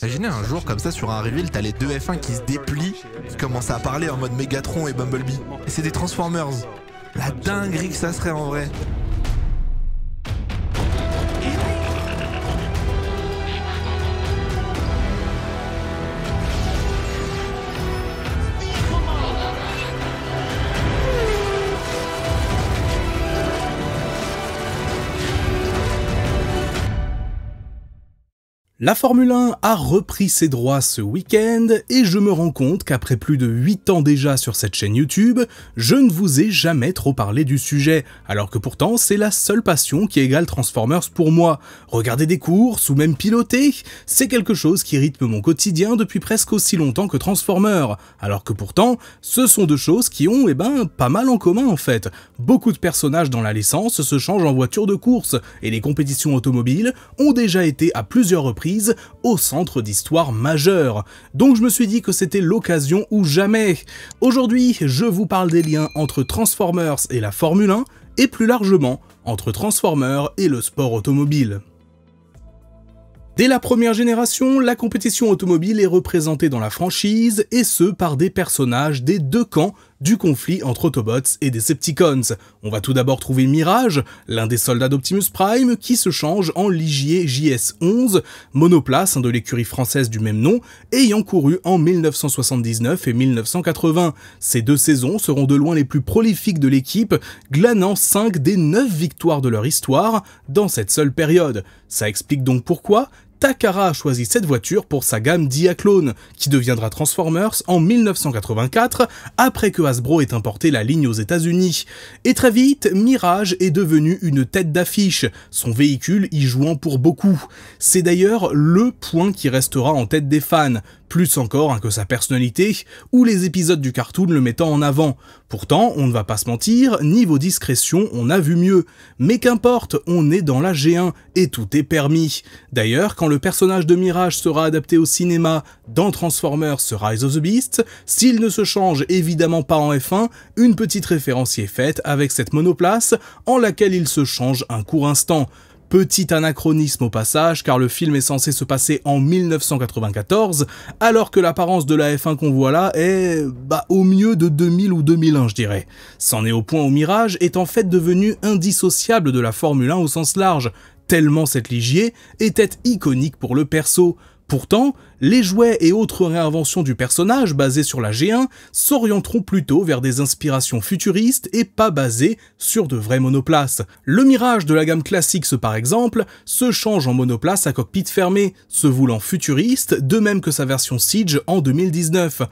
Imaginez un jour comme ça sur un reveal, t'as les deux F1 qui se déplient, qui commencent à parler en mode Megatron et Bumblebee. Et c'est des Transformers. La dinguerie que ça serait en vrai. La Formule 1 a repris ses droits ce week-end et je me rends compte qu'après plus de 8 ans déjà sur cette chaîne YouTube, je ne vous ai jamais trop parlé du sujet, alors que pourtant c'est la seule passion qui égale Transformers pour moi. Regarder des courses ou même piloter, c'est quelque chose qui rythme mon quotidien depuis presque aussi longtemps que Transformers, alors que pourtant ce sont deux choses qui ont pas mal en commun en fait. Beaucoup de personnages dans la licence se changent en voitures de course et les compétitions automobiles ont déjà été à plusieurs reprises au centre d'histoire majeure. Donc je me suis dit que c'était l'occasion ou jamais. Aujourd'hui, je vous parle des liens entre Transformers et la Formule 1, et plus largement, entre Transformers et le sport automobile. Dès la première génération, la compétition automobile est représentée dans la franchise, et ce par des personnages des deux camps du conflit entre Autobots et Decepticons. On va tout d'abord trouver Mirage, l'un des soldats d'Optimus Prime, qui se change en Ligier JS11, monoplace de l'écurie française du même nom, ayant couru en 1979 et 1980. Ces deux saisons seront de loin les plus prolifiques de l'équipe, glanant 5 des 9 victoires de leur histoire dans cette seule période. Ça explique donc pourquoi Takara a choisi cette voiture pour sa gamme Diaclone, qui deviendra Transformers en 1984, après que Hasbro ait importé la ligne aux États-Unis. Et très vite, Mirage est devenu une tête d'affiche, son véhicule y jouant pour beaucoup. C'est d'ailleurs le point qui restera en tête des fans, plus encore que sa personnalité, ou les épisodes du cartoon le mettant en avant. Pourtant, on ne va pas se mentir, niveau discrétion, on a vu mieux. Mais qu'importe, on est dans la G1, et tout est permis. D'ailleurs, quand le personnage de Mirage sera adapté au cinéma dans Transformers Rise of the Beast, s'il ne se change évidemment pas en F1, une petite référence y est faite avec cette monoplace en laquelle il se change un court instant. Petit anachronisme au passage, car le film est censé se passer en 1994, alors que l'apparence de la F1 qu'on voit là est, au mieux de 2000 ou 2001 je dirais. C'en est au point où Mirage est en fait devenu indissociable de la Formule 1 au sens large, tellement cette Ligier était iconique pour le perso. Pourtant, les jouets et autres réinventions du personnage basés sur la G1 s'orienteront plutôt vers des inspirations futuristes et pas basées sur de vraies monoplaces. Le Mirage de la gamme Classics par exemple se change en monoplace à cockpit fermé, se voulant futuriste, de même que sa version Siege en 2019.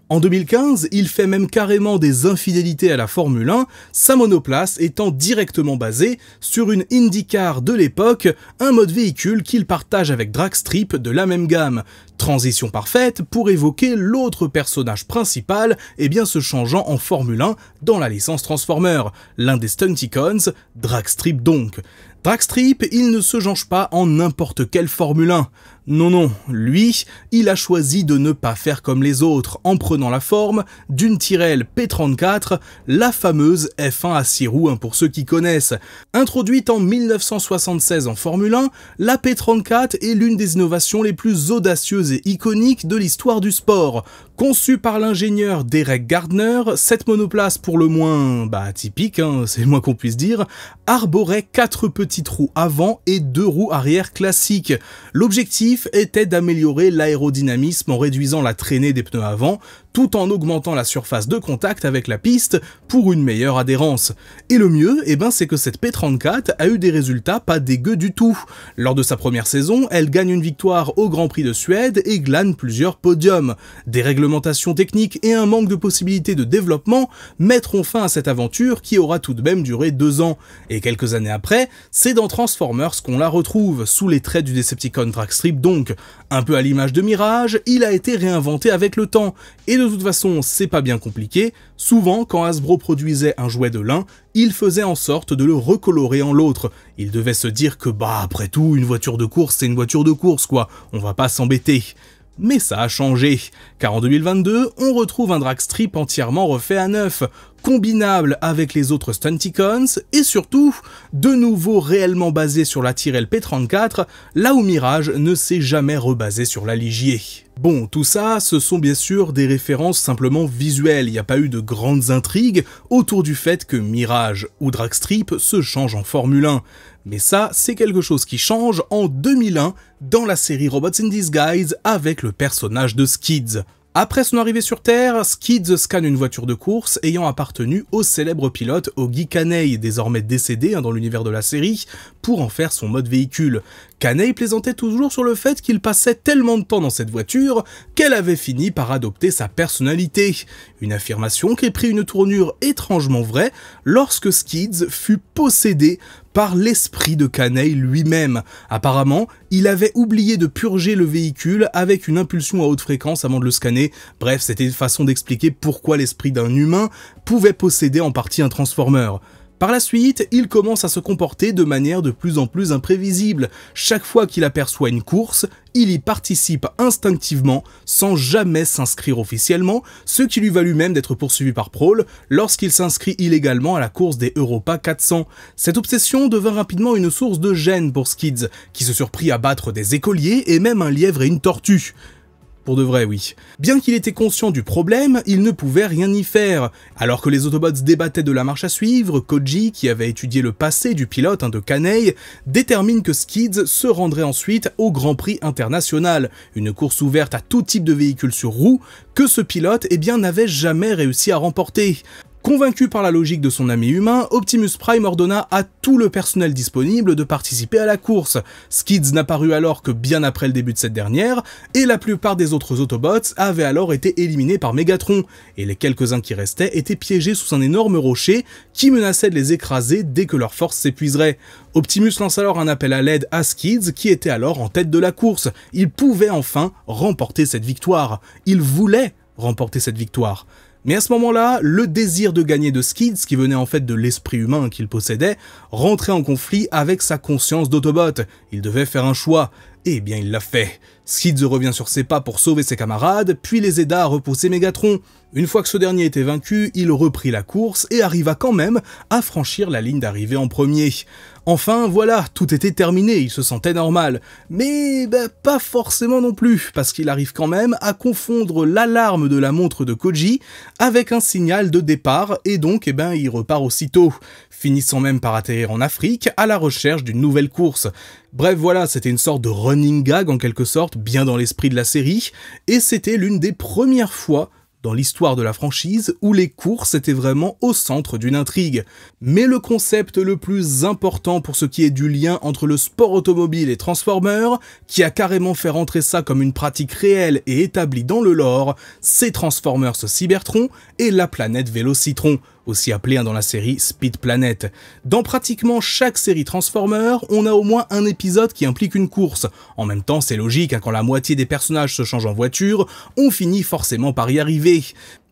En 2015, il fait même carrément des infidélités à la Formule 1, sa monoplace étant directement basée sur une IndyCar de l'époque, un mode véhicule qu'il partage avec Dragstrip de la même gamme. Transition parfaite pour évoquer l'autre personnage principal, se changeant en Formule 1 dans la licence Transformers, l'un des Stunticons, Dragstrip donc. Dragstrip, il ne se change pas en n'importe quelle Formule 1. Non, lui, il a choisi de ne pas faire comme les autres, en prenant la forme d'une Tyrrell P34, la fameuse F1 à 6 roues pour ceux qui connaissent. Introduite en 1976 en Formule 1, la P34 est l'une des innovations les plus audacieuses et iconiques de l'histoire du sport. Conçue par l'ingénieur Derek Gardner, cette monoplace pour le moins atypique, c'est le moins qu'on puisse dire, arborait 4 petites roues avant et 2 roues arrière classiques. L'objectif était d'améliorer l'aérodynamisme en réduisant la traînée des pneus avant, tout en augmentant la surface de contact avec la piste pour une meilleure adhérence. Et le mieux, c'est que cette P34 a eu des résultats pas dégueux du tout. Lors de sa première saison, elle gagne une victoire au Grand Prix de Suède et glane plusieurs podiums. Des réglementations techniques et un manque de possibilités de développement mettront fin à cette aventure qui aura tout de même duré 2 ans. Et quelques années après, c'est dans Transformers qu'on la retrouve, sous les traits du Decepticon Dragstrip donc. Un peu à l'image de Mirage, il a été réinventé avec le temps. Et de toute façon, c'est pas bien compliqué, souvent quand Hasbro produisait un jouet de l'un, il faisait en sorte de le recolorer en l'autre. Il devait se dire que après tout, une voiture de course c'est une voiture de course quoi, on va pas s'embêter. Mais ça a changé, car en 2022, on retrouve un Dragstrip entièrement refait à neuf. combinable avec les autres Stunticons, et surtout, de nouveau réellement basé sur la Tyrrell P34, là où Mirage ne s'est jamais rebasé sur la Ligier. Bon, tout ça, ce sont bien sûr des références simplement visuelles, il n'y a pas eu de grandes intrigues autour du fait que Mirage ou Dragstrip se changent en Formule 1. Mais ça, c'est quelque chose qui change en 2001 dans la série Robots in Disguise avec le personnage de Skids. Après son arrivée sur Terre, Skids scanne une voiture de course ayant appartenu au célèbre pilote Augie Caney, désormais décédé dans l'univers de la série, pour en faire son mode véhicule. Caney plaisantait toujours sur le fait qu'il passait tellement de temps dans cette voiture qu'elle avait fini par adopter sa personnalité. Une affirmation qui prit une tournure étrangement vraie lorsque Skids fut possédé par l'esprit de Caney lui-même. Apparemment, il avait oublié de purger le véhicule avec une impulsion à haute fréquence avant de le scanner. Bref, c'était une façon d'expliquer pourquoi l'esprit d'un humain pouvait posséder en partie un Transformer. Par la suite, il commence à se comporter de manière de plus en plus imprévisible. Chaque fois qu'il aperçoit une course, il y participe instinctivement, sans jamais s'inscrire officiellement, ce qui lui valut même d'être poursuivi par Prowl lorsqu'il s'inscrit illégalement à la course des Europa 400. Cette obsession devint rapidement une source de gêne pour Skids, qui se surprit à battre des écoliers et même un lièvre et une tortue. Pour de vrai, oui. Bien qu'il était conscient du problème, il ne pouvait rien y faire. Alors que les Autobots débattaient de la marche à suivre, Koji, qui avait étudié le passé du pilote de Caney, détermine que Skids se rendrait ensuite au Grand Prix International, une course ouverte à tout type de véhicules sur roues que ce pilote n'avait jamais réussi à remporter. Convaincu par la logique de son ami humain, Optimus Prime ordonna à tout le personnel disponible de participer à la course. Skids n'apparut alors que bien après le début de cette dernière, et la plupart des autres Autobots avaient alors été éliminés par Megatron, et les quelques-uns qui restaient étaient piégés sous un énorme rocher qui menaçait de les écraser dès que leur force s'épuiserait. Optimus lance alors un appel à l'aide à Skids, qui était alors en tête de la course. Il pouvait enfin remporter cette victoire. Il voulait remporter cette victoire. Mais à ce moment-là, le désir de gagner de Skids, qui venait en fait de l'esprit humain qu'il possédait, rentrait en conflit avec sa conscience d'Autobot. Il devait faire un choix, et bien il l'a fait. Skids revient sur ses pas pour sauver ses camarades, puis les aida à repousser Megatron. Une fois que ce dernier était vaincu, il reprit la course et arriva quand même à franchir la ligne d'arrivée en premier. Enfin voilà, tout était terminé, il se sentait normal. Mais pas forcément non plus, parce qu'il arrive quand même à confondre l'alarme de la montre de Koji avec un signal de départ, et donc il repart aussitôt, finissant même par atterrir en Afrique à la recherche d'une nouvelle course. Bref voilà, c'était une sorte de running gag en quelque sorte, bien dans l'esprit de la série, et c'était l'une des premières fois dans l'histoire de la franchise où les courses étaient vraiment au centre d'une intrigue. Mais le concept le plus important pour ce qui est du lien entre le sport automobile et Transformers, qui a carrément fait rentrer ça comme une pratique réelle et établie dans le lore, c'est Transformers Cybertron et la planète Vélocitron, aussi appelée dans la série Speed Planet. Dans pratiquement chaque série Transformers, on a au moins un épisode qui implique une course. En même temps, c'est logique, quand la moitié des personnages se changent en voiture, on finit forcément par y arriver.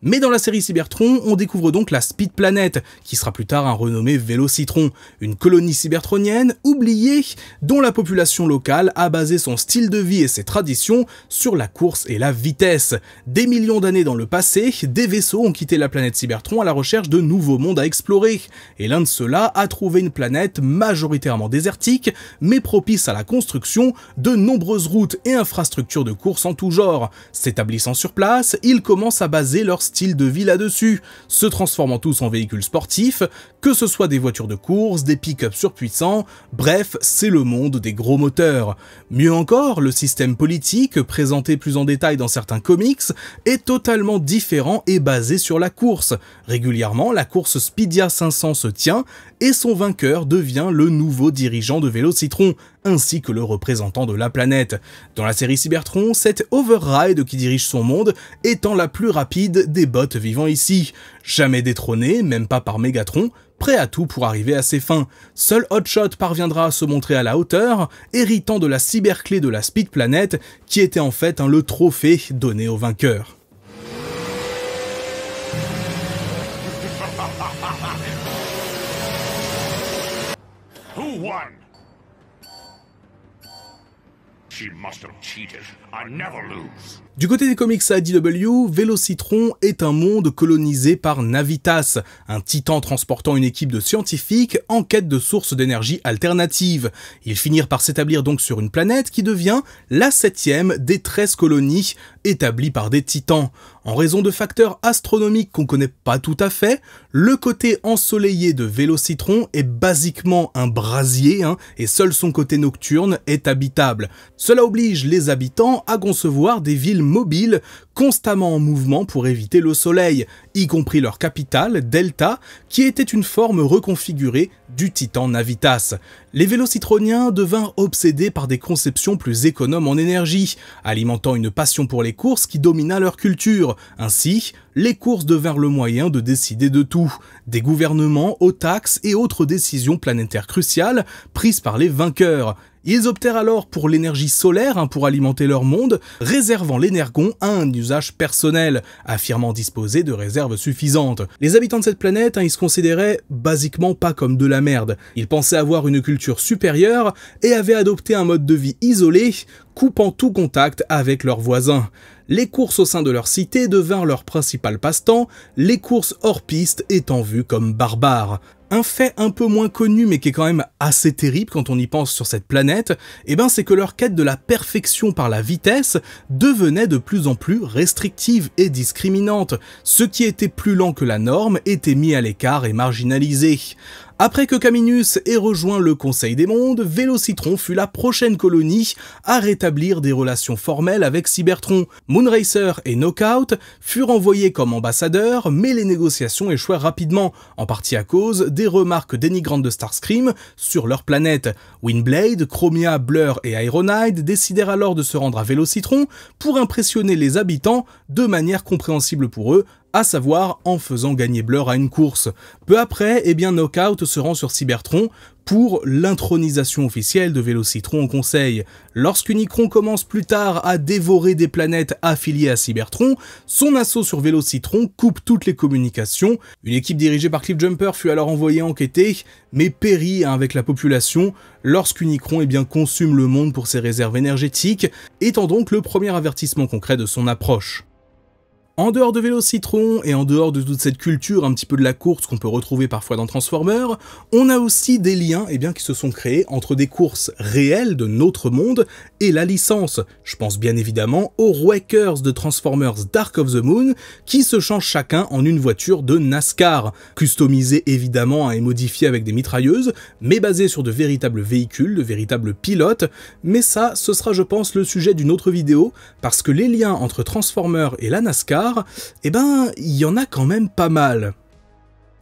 Mais dans la série Cybertron, on découvre donc la Speed Planet, qui sera plus tard un renommé Vélocitron, une colonie cybertronienne oubliée dont la population locale a basé son style de vie et ses traditions sur la course et la vitesse. Des millions d'années dans le passé, des vaisseaux ont quitté la planète Cybertron à la recherche de nouveaux mondes à explorer, et l'un de ceux-là a trouvé une planète majoritairement désertique, mais propice à la construction de nombreuses routes et infrastructures de course en tout genre. S'établissant sur place, ils commencent à baser leur style de vie là-dessus, se transformant tous en véhicules sportifs, que ce soit des voitures de course, des pick-up surpuissants, bref, c'est le monde des gros moteurs. Mieux encore, le système politique, présenté plus en détail dans certains comics, est totalement différent et basé sur la course. Régulièrement, la course Speedia 500 se tient, et son vainqueur devient le nouveau dirigeant de Vélocitron, ainsi que le représentant de la planète. Dans la série Cybertron, c'est Override qui dirige son monde, étant la plus rapide des bots vivant ici. Jamais détrôné, même pas par Megatron, prêt à tout pour arriver à ses fins. Seul Hotshot parviendra à se montrer à la hauteur, héritant de la cyberclé de la Speed Planet, qui était en fait le trophée donné au vainqueur. Who won? She must have cheated. I never lose. Du côté des comics à IDW, Vélocitron est un monde colonisé par Navitas, un titan transportant une équipe de scientifiques en quête de sources d'énergie alternatives. Ils finirent par s'établir donc sur une planète qui devient la 7e des 13 colonies établies par des titans. En raison de facteurs astronomiques qu'on connaît pas tout à fait, le côté ensoleillé de Vélocitron est basiquement un brasier, et seul son côté nocturne est habitable. Cela oblige les habitants à concevoir des villes mobiles constamment en mouvement pour éviter le soleil, y compris leur capitale, Delta, qui était une forme reconfigurée du titan Navitas. Les vélocitroniens devinrent obsédés par des conceptions plus économes en énergie, alimentant une passion pour les courses qui domina leur culture. Ainsi, les courses devinrent le moyen de décider de tout, des gouvernements aux taxes et autres décisions planétaires cruciales prises par les vainqueurs. Ils optèrent alors pour l'énergie solaire pour alimenter leur monde, réservant l'énergon à un usage personnel, affirmant disposer de réserves suffisantes. Les habitants de cette planète, ils se considéraient basiquement pas comme de la merde. Ils pensaient avoir une culture supérieure et avaient adopté un mode de vie isolé, coupant tout contact avec leurs voisins. Les courses au sein de leur cité devinrent leur principal passe-temps, les courses hors piste étant vues comme barbares. Un fait un peu moins connu mais qui est quand même assez terrible quand on y pense sur cette planète, c'est que leur quête de la perfection par la vitesse devenait de plus en plus restrictive et discriminante. Ce qui était plus lent que la norme était mis à l'écart et marginalisé. Après que Caminus ait rejoint le Conseil des Mondes, Vélocitron fut la prochaine colonie à rétablir des relations formelles avec Cybertron. Moonracer et Knockout furent envoyés comme ambassadeurs, mais les négociations échouèrent rapidement, en partie à cause des remarques dénigrantes de Starscream sur leur planète. Windblade, Chromia, Blur et Ironhide décidèrent alors de se rendre à Vélocitron pour impressionner les habitants de manière compréhensible pour eux, à savoir en faisant gagner Blur à une course. Peu après, Knockout se rend sur Cybertron pour l'intronisation officielle de Vélocitron au Conseil. Lorsqu'Unicron commence plus tard à dévorer des planètes affiliées à Cybertron, son assaut sur Vélocitron coupe toutes les communications. Une équipe dirigée par Cliffjumper fut alors envoyée enquêter, mais périt avec la population lorsqu'Unicron consume le monde pour ses réserves énergétiques, étant donc le premier avertissement concret de son approche. En dehors de Vélocitron et en dehors de toute cette culture un petit peu de la course qu'on peut retrouver parfois dans Transformers, on a aussi des liens qui se sont créés entre des courses réelles de notre monde et la licence. Je pense bien évidemment aux Wreckers de Transformers Dark of the Moon qui se changent chacun en une voiture de NASCAR, customisée évidemment et modifiée avec des mitrailleuses, mais basée sur de véritables véhicules, de véritables pilotes, mais ça, ce sera je pense le sujet d'une autre vidéo, parce que les liens entre Transformers et la NASCAR, il y en a quand même pas mal.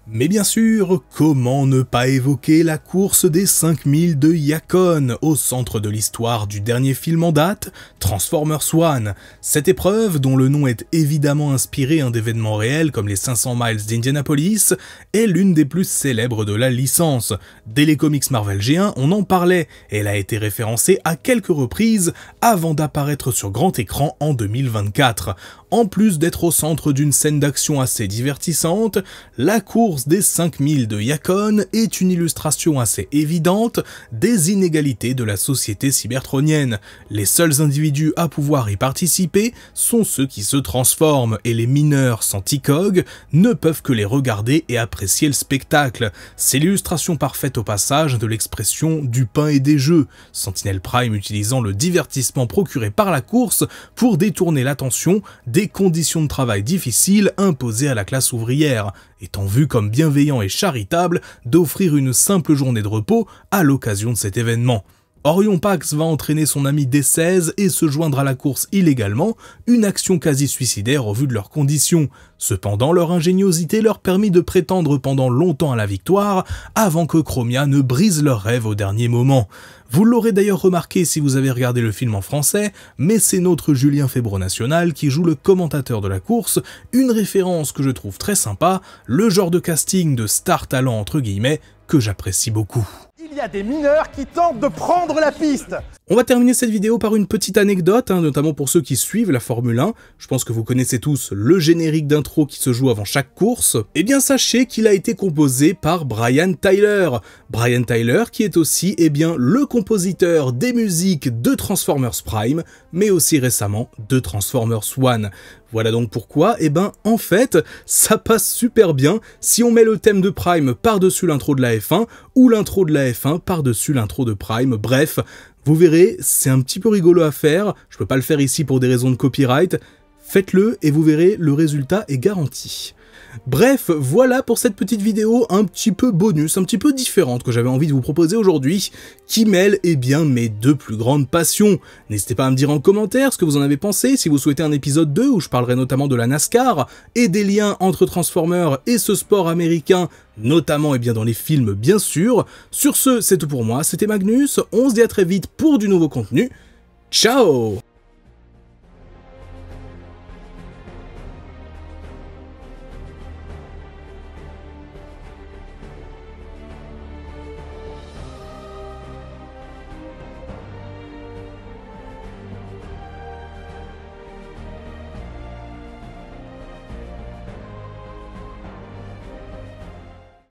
Mais bien sûr, comment ne pas évoquer la course des 5000 de Yacon, au centre de l'histoire du dernier film en date, Transformers One. Cette épreuve, dont le nom est évidemment inspiré d'événements réels comme les 500 miles d'Indianapolis, est l'une des plus célèbres de la licence. Dès les comics Marvel G1, on en parlait, et elle a été référencée à quelques reprises avant d'apparaître sur grand écran en 2024. En plus d'être au centre d'une scène d'action assez divertissante, la course des 5000 de Yacon est une illustration assez évidente des inégalités de la société cybertronienne. Les seuls individus à pouvoir y participer sont ceux qui se transforment, et les mineurs sans TICOG ne peuvent que les regarder et apprécier le spectacle. C'est l'illustration parfaite au passage de l'expression du pain et des jeux, Sentinel Prime utilisant le divertissement procuré par la course pour détourner l'attention des conditions de travail difficiles imposées à la classe ouvrière, étant vu comme bienveillant et charitable d'offrir une simple journée de repos à l'occasion de cet événement. Orion Pax va entraîner son ami D16 et se joindre à la course illégalement, une action quasi suicidaire au vu de leurs conditions. Cependant, leur ingéniosité leur permit de prétendre pendant longtemps à la victoire, avant que Chromia ne brise leur rêve au dernier moment. Vous l'aurez d'ailleurs remarqué si vous avez regardé le film en français, mais c'est notre Julien Febro National qui joue le commentateur de la course, une référence que je trouve très sympa, le genre de casting de star talent entre guillemets, que j'apprécie beaucoup. Il y a des mineurs qui tentent de prendre la piste. On va terminer cette vidéo par une petite anecdote, notamment pour ceux qui suivent la Formule 1. Je pense que vous connaissez tous le générique d'intro qui se joue avant chaque course. Eh bien sachez qu'il a été composé par Brian Tyler. Brian Tyler qui est aussi le compositeur des musiques de Transformers Prime, mais aussi récemment de Transformers One. Voilà donc pourquoi, en fait, ça passe super bien si on met le thème de Prime par-dessus l'intro de la F1, ou l'intro de la F1 par-dessus l'intro de Prime, bref, vous verrez, c'est un petit peu rigolo à faire, je peux pas le faire ici pour des raisons de copyright, faites-le et vous verrez, le résultat est garanti. Bref, voilà pour cette petite vidéo un petit peu bonus, un petit peu différente que j'avais envie de vous proposer aujourd'hui, qui mêle mes deux plus grandes passions. N'hésitez pas à me dire en commentaire ce que vous en avez pensé, si vous souhaitez un épisode 2 où je parlerai notamment de la NASCAR et des liens entre Transformers et ce sport américain, notamment dans les films bien sûr. Sur ce, c'est tout pour moi, c'était Magnus, on se dit à très vite pour du nouveau contenu. Ciao!